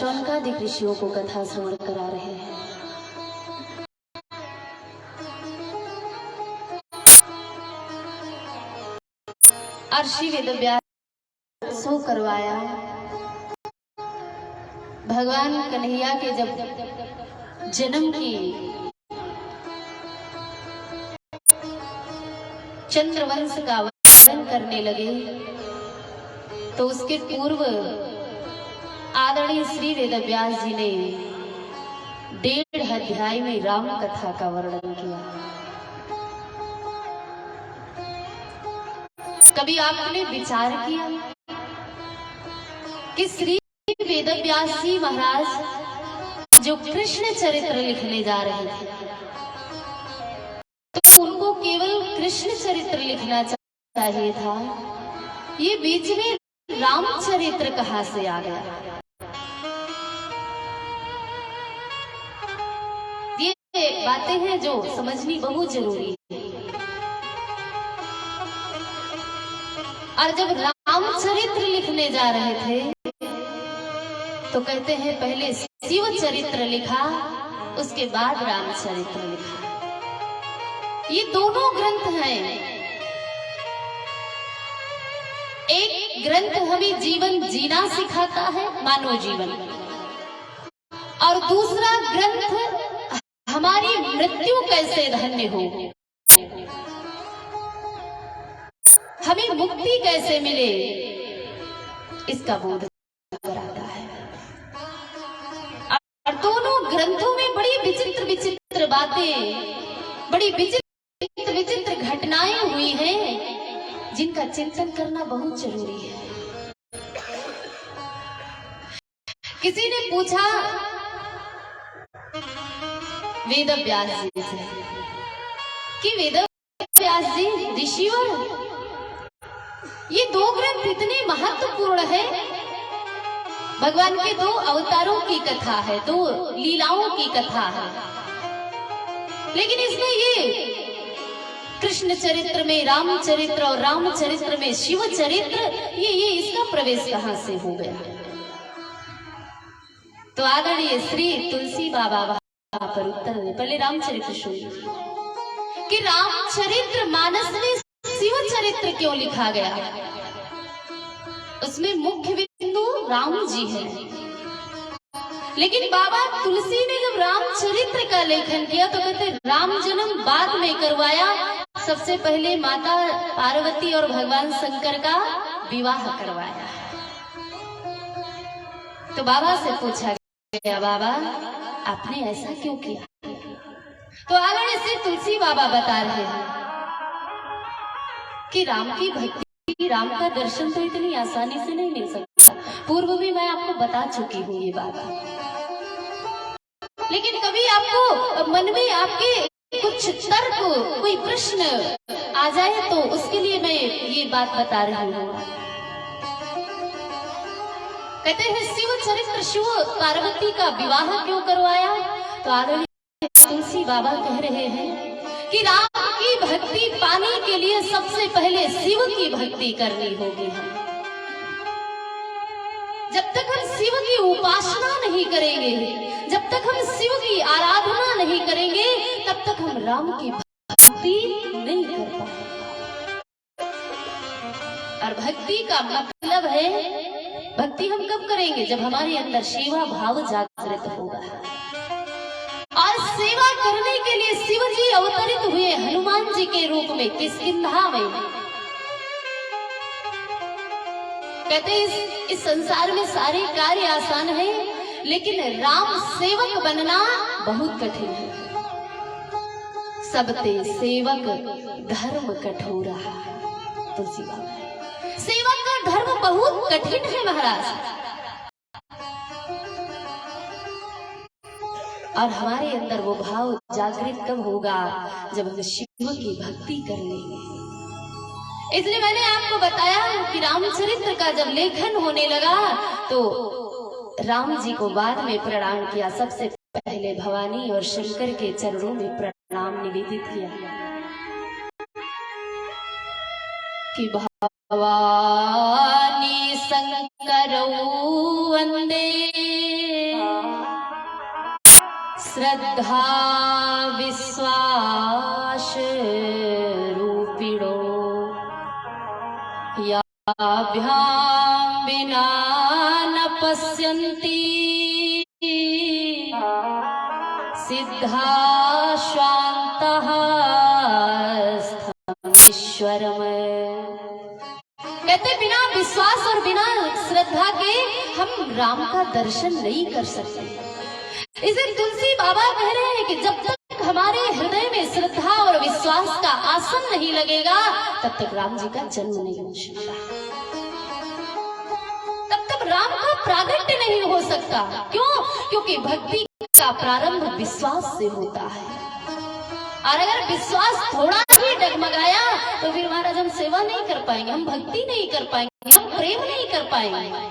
शौनकादिक ऋषियों को कथा श्रवण करा रहे हैं। अर्षि वेदव्यास सो करवाया। भगवान कन्हैया के जब जन्म की चंद्रवंश का वर्णन करने लगे तो उसके पूर्व आदरणीय श्री वेदव्यास जी ने 1.5 अध्याय में राम कथा का वर्णन किया। कभी आपने विचार किया कि श्री वेदव्यास जी महाराज जो कृष्ण चरित्र लिखने जा रहे थे तो उनको केवल कृष्ण चरित्र लिखना चाहिए था, ये बीच में रामचरित्र कहां से आ गया? ये बातें हैं जो समझनी बहुत जरूरी है। और जब रामचरित्र लिखने जा रहे थे तो कहते हैं पहले शिव चरित्र लिखा, उसके बाद रामचरित्र लिखा। ये दोनों ग्रंथ हैं। एक ग्रंथ हमें जीवन जीना सिखाता है, मानव जीवन, और दूसरा ग्रंथ हमारी मृत्यु कैसे धन्य हो, हमें मुक्ति कैसे मिले, इसका बोध कराता है। और दोनों ग्रंथों में बड़ी विचित्र विचित्र बातें, बड़ी विचित्र विचित्र घटनाएं हुई हैं जिनका चिंतन करना बहुत जरूरी है। किसी ने पूछा वेदव्यास जी से कि वेदव्यास जी ऋषिवर, ये 2 ग्रंथ इतने महत्वपूर्ण है, भगवान के 2 अवतारों की कथा है, 2 लीलाओं की कथा है, लेकिन इसमें ये कृष्ण चरित्र में रामचरित्र और रामचरित्र में शिव चरित्र, ये इसका प्रवेश कहां से हो गया? तो आदरणीय श्री तुलसी बाबा वहां पर उत्तर दे। पहले रामचरित्र सुनिए कि रामचरित्र मानस में शिव चरित्र क्यों लिखा गया। उसमें मुख्य बिंदु राम जी है, लेकिन बाबा तुलसी ने जब रामचरित्र का लेखन किया तो कहते राम जन्म बाद में करवाया, सबसे पहले माता पार्वती और भगवान शंकर का विवाह करवाया। तो बाबा से पूछा गया, बाबा आपने ऐसा क्यों किया? तो आगे से तुलसी बाबा बता रहे हैं कि राम की भक्ति, राम का दर्शन तो इतनी आसानी से नहीं मिल सकता। पूर्व भी मैं आपको बता चुकी हूँ ये बात, लेकिन कभी आपको मन में आपके कुछ तर्क, कोई प्रश्न आ जाए तो उसके लिए मैं ये बात बता रही हूँ। कहते हैं शिव चरित्र, शिव पार्वती का विवाह क्यों करवाया? तो आदरणीय तुलसी बाबा कह रहे हैं कि राम की भक्ति पाने के लिए सबसे पहले शिव की भक्ति करनी होगी। हम जब तक हम शिव की उपासना नहीं करेंगे, जब तक हम शिव की आराधना नहीं करेंगे, तब तक हम राम की भक्ति नहीं कर पाएंगे। और भक्ति का मतलब है, भक्ति हम कब करेंगे? जब हमारे अंदर सेवा भाव जागृत होगा। और सेवा करने के लिए शिव जी अवतरित हुए हनुमान जी के रूप में किष्किंधा में। कहते इस संसार में सारे कार्य आसान है, लेकिन राम सेवक बनना बहुत कठिन है। सबते सेवक धर्म कठोरा। तुलसी बाबा, सेवक का धर्म बहुत कठिन है महाराज। और हमारे अंदर वो भाव जागृत कब होगा? जब हम शिव की भक्ति कर लेंगे। इसलिए मैंने आपको बताया कि रामचरित्र का जब लेखन होने लगा तो राम जी को बाद में प्रणाम किया। सबसे पहले भवानी और शंकर के चरणों में प्रणाम निवेदित किया कि भवानी शंकर वंदे श्रद्धा विश्वास रूपिणो याभ्यां विना न पश्यन्ति सिद्धा स्वान्तः स्थमीश्वरम्। कहते बिना विश्वास और बिना श्रद्धा के हम राम का दर्शन नहीं कर सकते। इसे तुलसी बाबा कह रहे हैं कि जब तक हमारे हृदय में श्रद्धा और विश्वास का आसन नहीं लगेगा तब तक राम जी का जन्म नहीं हो सकता, तब तक राम का प्रागट्य नहीं हो सकता। क्यों? क्योंकि भक्ति का प्रारंभ विश्वास से होता है, और अगर विश्वास थोड़ा ही डगमगाया तो फिर महाराज हम सेवा नहीं कर पाएंगे, हम भक्ति नहीं कर पाएंगे, हम प्रेम नहीं कर पाएंगे।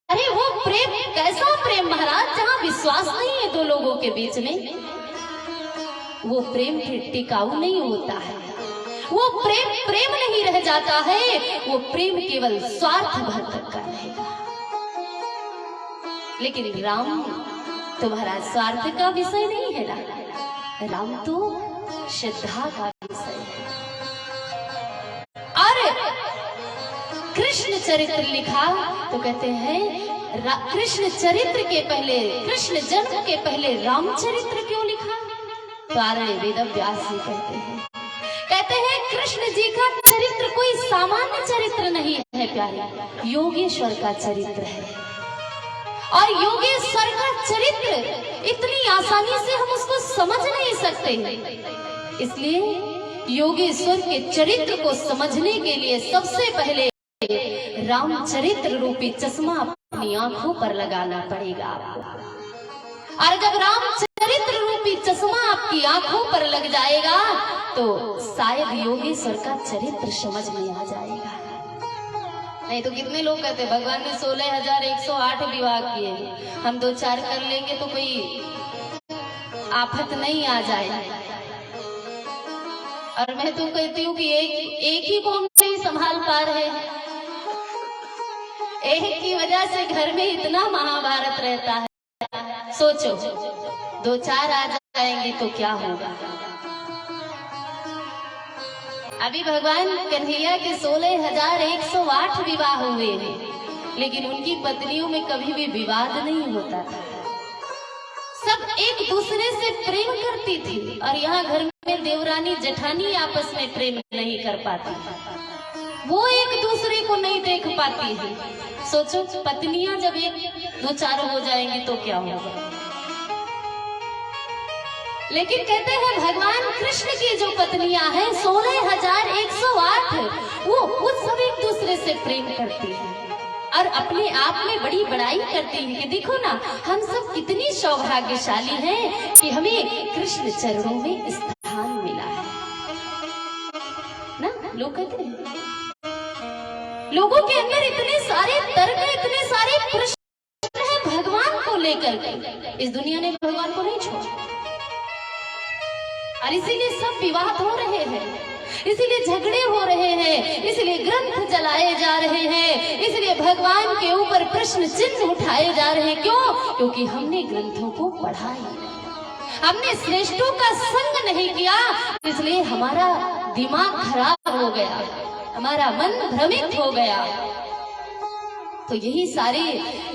अरे वो प्रेम कैसा प्रेम महाराज जहाँ विश्वास नहीं है दो लोगों के बीच में, वो प्रेम फिर टिकाऊ नहीं होता है, वो प्रेम प्रेम नहीं रह जाता है, वो प्रेम केवल स्वार्थ भर तक का रहेगा। लेकिन राम तुम्हारा स्वार्थ का विषय नहीं है ना, राम तो श्रद्धा का विषय है। और कृष्ण चरित्र लिखा तो कहते हैं कृष्ण चरित्र के पहले, कृष्ण जन्म के पहले रामचरित्र क्यों लिखा? तो आर्य वेद व्यास जी कहते हैं कृष्ण जी का चरित्र कोई सामान्य चरित्र नहीं है प्यारे, योगेश्वर का चरित्र है। और योगेश्वर का चरित्र इतनी आसानी से हम उसको समझ नहीं सकते, इसलिए योगेश्वर के चरित्र को समझने के लिए सबसे पहले रामचरित्र रूपी चश्मा अपनी आंखों पर लगाना पड़ेगा आपको। और जब रामचरित्र रूपी चश्मा आपकी आंखों पर लग जाएगा तो शायद योगेश्वर का चरित्र समझ में आ जाएगा। नहीं तो कितने लोग कहते भगवान ने 16,108 विवाह किए, हम 2-4 कर लेंगे तो कोई आफत नहीं आ जाए। और मैं तो कहती हूँ कि एक ही को हम नहीं संभाल पा रहे हैं, एक की वजह से घर में इतना महाभारत रहता है। सोचो 2-4 आ जाएंगे तो क्या होगा। अभी भगवान कन्हैया के 16,108 विवाह हुए हैं, लेकिन उनकी पत्नियों में कभी भी विवाद नहीं होता था, सब एक दूसरे से प्रेम करती थी। और यहाँ घर में देवरानी जेठानी आपस में प्रेम नहीं कर पाती, वो एक दूसरे को नहीं देख पाती है। सोचो पत्नियां जब 1-2-4 हो जाएंगी तो क्या होगा। लेकिन कहते हैं भगवान कृष्ण की जो पत्नियां हैं 16,108, वो सब एक दूसरे से प्रेम करती हैं और अपने आप में बड़ी बड़ाई करती हैं कि देखो ना हम सब कितनी सौभाग्यशाली हैं कि हमें कृष्ण चरणों में स्थान मिला है ना। लोग कहते हैं लोगों के अंदर इतने सारे तर्क, इतने सारे प्रश्न हैं भगवान को लेकर के, इस दुनिया ने भगवान को नहीं छोड़ा और इसीलिए सब विवाद हो रहे हैं, इसीलिए झगड़े हो रहे हैं, इसलिए ग्रंथ जलाए जा रहे हैं, इसलिए भगवान के ऊपर प्रश्न चिन्ह उठाए जा रहे हैं। क्यों? क्योंकि हमने ग्रंथों को पढ़ा ही नहीं, हमने श्रेष्ठों का संग नहीं किया, इसलिए हमारा दिमाग खराब हो गया, हमारा मन भ्रमित हो गया। तो यही सारी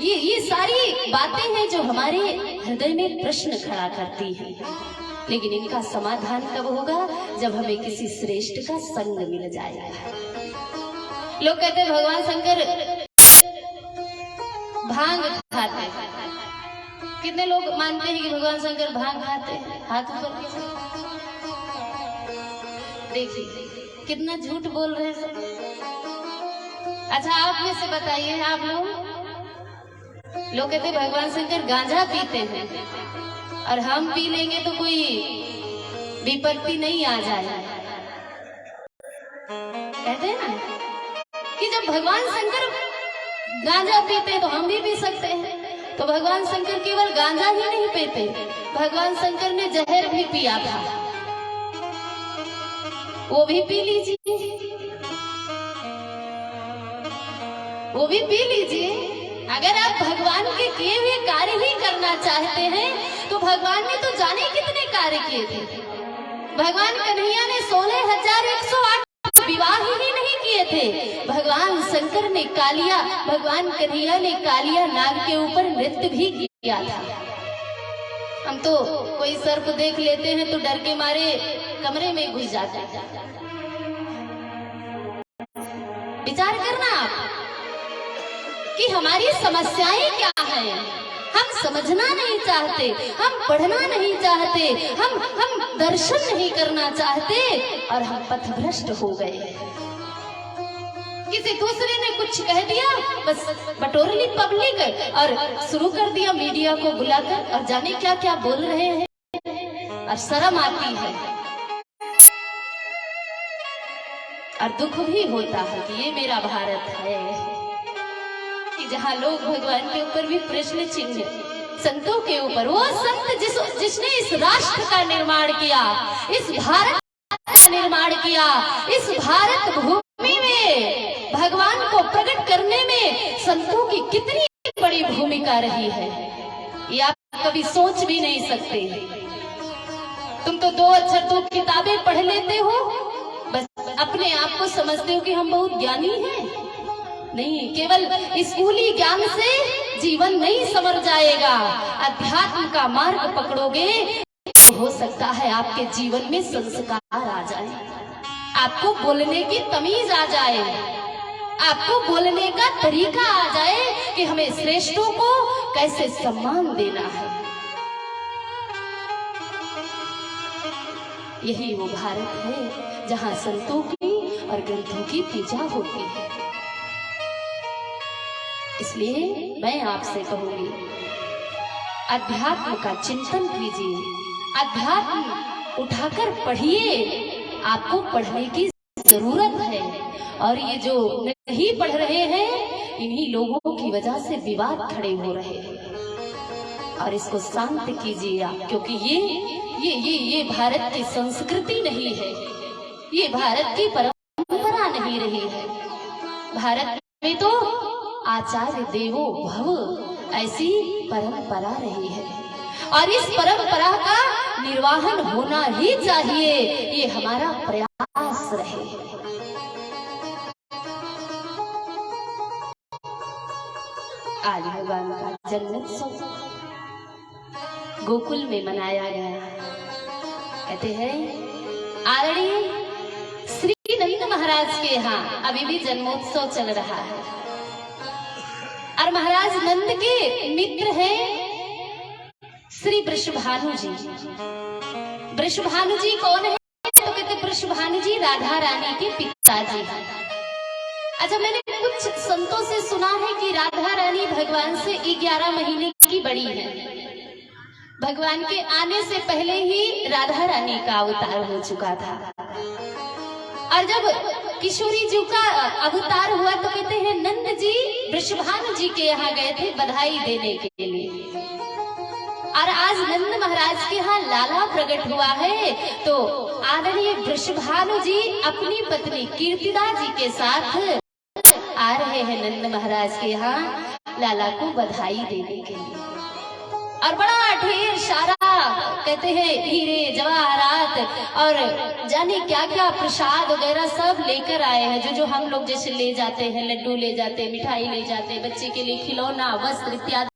ये सारी बातें हैं जो हमारे हृदय में प्रश्न खड़ा करती हैं। लेकिन इनका समाधान कब होगा? जब हमें किसी श्रेष्ठ का संग मिल जाएगा। लोग कहते हैं भगवान शंकर भांग खाते हैं। कितने लोग मानते हैं कि भगवान शंकर भांग खाते हैं? हाथ ऊपर कीजिए, देखिए कितना झूठ बोल रहे हैं सब। अच्छा आप में से बताइए, आप लोग कहते भगवान शंकर गांजा पीते हैं और हम पी लेंगे तो कोई विपत्ति नहीं आ जाए। कहते हैं ना कि जब भगवान शंकर गांजा पीते हैं तो हम भी पी सकते हैं। तो भगवान शंकर केवल गांजा ही नहीं पीते, भगवान शंकर ने जहर भी पिया था, वो भी पी लीजिए, वो भी पी लीजिए। अगर आप भगवान के किए हुए कार्य ही करना चाहते हैं तो भगवान ने तो जाने कितने कार्य किए थे। भगवान कन्हैया ने 16,108 विवाह ही नहीं किए थे। भगवान शंकर ने भगवान कन्हैया ने कालिया नाग के ऊपर नृत्य भी किया था। हम तो कोई सर्प देख लेते हैं तो डर के मारे कमरे में घुस जाते हैं। विचार करना आप कि हमारी समस्याएं क्या हैं। हम समझना नहीं चाहते, हम पढ़ना नहीं चाहते, हम दर्शन नहीं करना चाहते और हम पथभ्रष्ट हो गए। किसी दूसरे ने कुछ कह दिया, बस बटोरली पब्लिक और शुरू कर दिया मीडिया को बुलाकर, और जाने क्या क्या बोल रहे हैं और शर्म आती है और दुख भी होता है कि ये मेरा भारत है कि जहाँ लोग भगवान के ऊपर भी प्रश्न चिन्ह, संतों के ऊपर, वो संत जिसने इस राष्ट्र का निर्माण किया, इस भारत का निर्माण किया, इस भारत भूमि में भगवान को प्रकट करने में संतों की कितनी बड़ी भूमिका रही है, ये आप कभी सोच भी नहीं सकते। तुम तो 2 अक्षर 2 किताबें पढ़ लेते हो, बस अपने आप को समझते हो कि हम बहुत ज्ञानी हैं। नहीं, केवल स्कूली ज्ञान से जीवन नहीं संवर जाएगा। अध्यात्म का मार्ग पकड़ोगे तो हो सकता है आपके जीवन में संस्कार आ जाए, आपको बोलने की तमीज आ जाए, आपको बोलने का तरीका आ जाए कि हमें श्रेष्ठों को कैसे सम्मान देना है। यही वो भारत है जहाँ संतों की और ग्रंथों की पूजा होती है। इसलिए मैं आपसे कहूंगी, अध्यात्म का चिंतन कीजिए, अध्यात्म उठाकर पढ़िए। आपको पढ़ने की जरूरत है और ये जो नहीं पढ़ रहे हैं, इन्हीं लोगों की वजह से विवाद खड़े हो रहे हैं और इसको शांत कीजिए आप, क्योंकि ये भारत की संस्कृति नहीं है, ये भारत की परंपरा नहीं रही है। भारत में तो आचार्य देवो भव ऐसी परंपरा रही है और इस परंपरा का निर्वाहन होना ही चाहिए, ये हमारा प्रयास रहे। आज भगवान का जन्मोत्सव गोकुल में मनाया गया। कहते हैं आदरणीय श्री नंद महाराज के यहाँ अभी भी जन्मोत्सव चल रहा है और महाराज नंद के मित्र हैं श्री वृषभानु जी। वृषभानु जी कौन है? तो कहते वृषभानु जी राधा रानी के पिताजी हैं। अच्छा, मैंने कुछ संतों से सुना है कि राधा रानी भगवान से 11 महीने की बड़ी है। भगवान के आने से पहले ही राधा रानी का अवतार हो चुका था और जब किशोरी जी का अवतार हुआ तो कहते हैं नंद जी वृषभानु जी के यहाँ गए थे बधाई देने के लिए और आज नंद महाराज के यहाँ लाला प्रकट हुआ है। तो आदरणीय वृषभानु जी अपनी पत्नी कीर्तिदा जी के साथ आ रहे हैं नंद महाराज के यहाँ लाला को बधाई देने के लिए और बड़ा ढेर सारा कहते हैं हीरे जवाहरात और जाने क्या क्या प्रसाद वगैरह सब लेकर आए हैं। जो हम लोग जैसे ले जाते हैं, लड्डू ले जाते, मिठाई ले जाते, बच्चे के लिए खिलौना, वस्त्र इत्यादि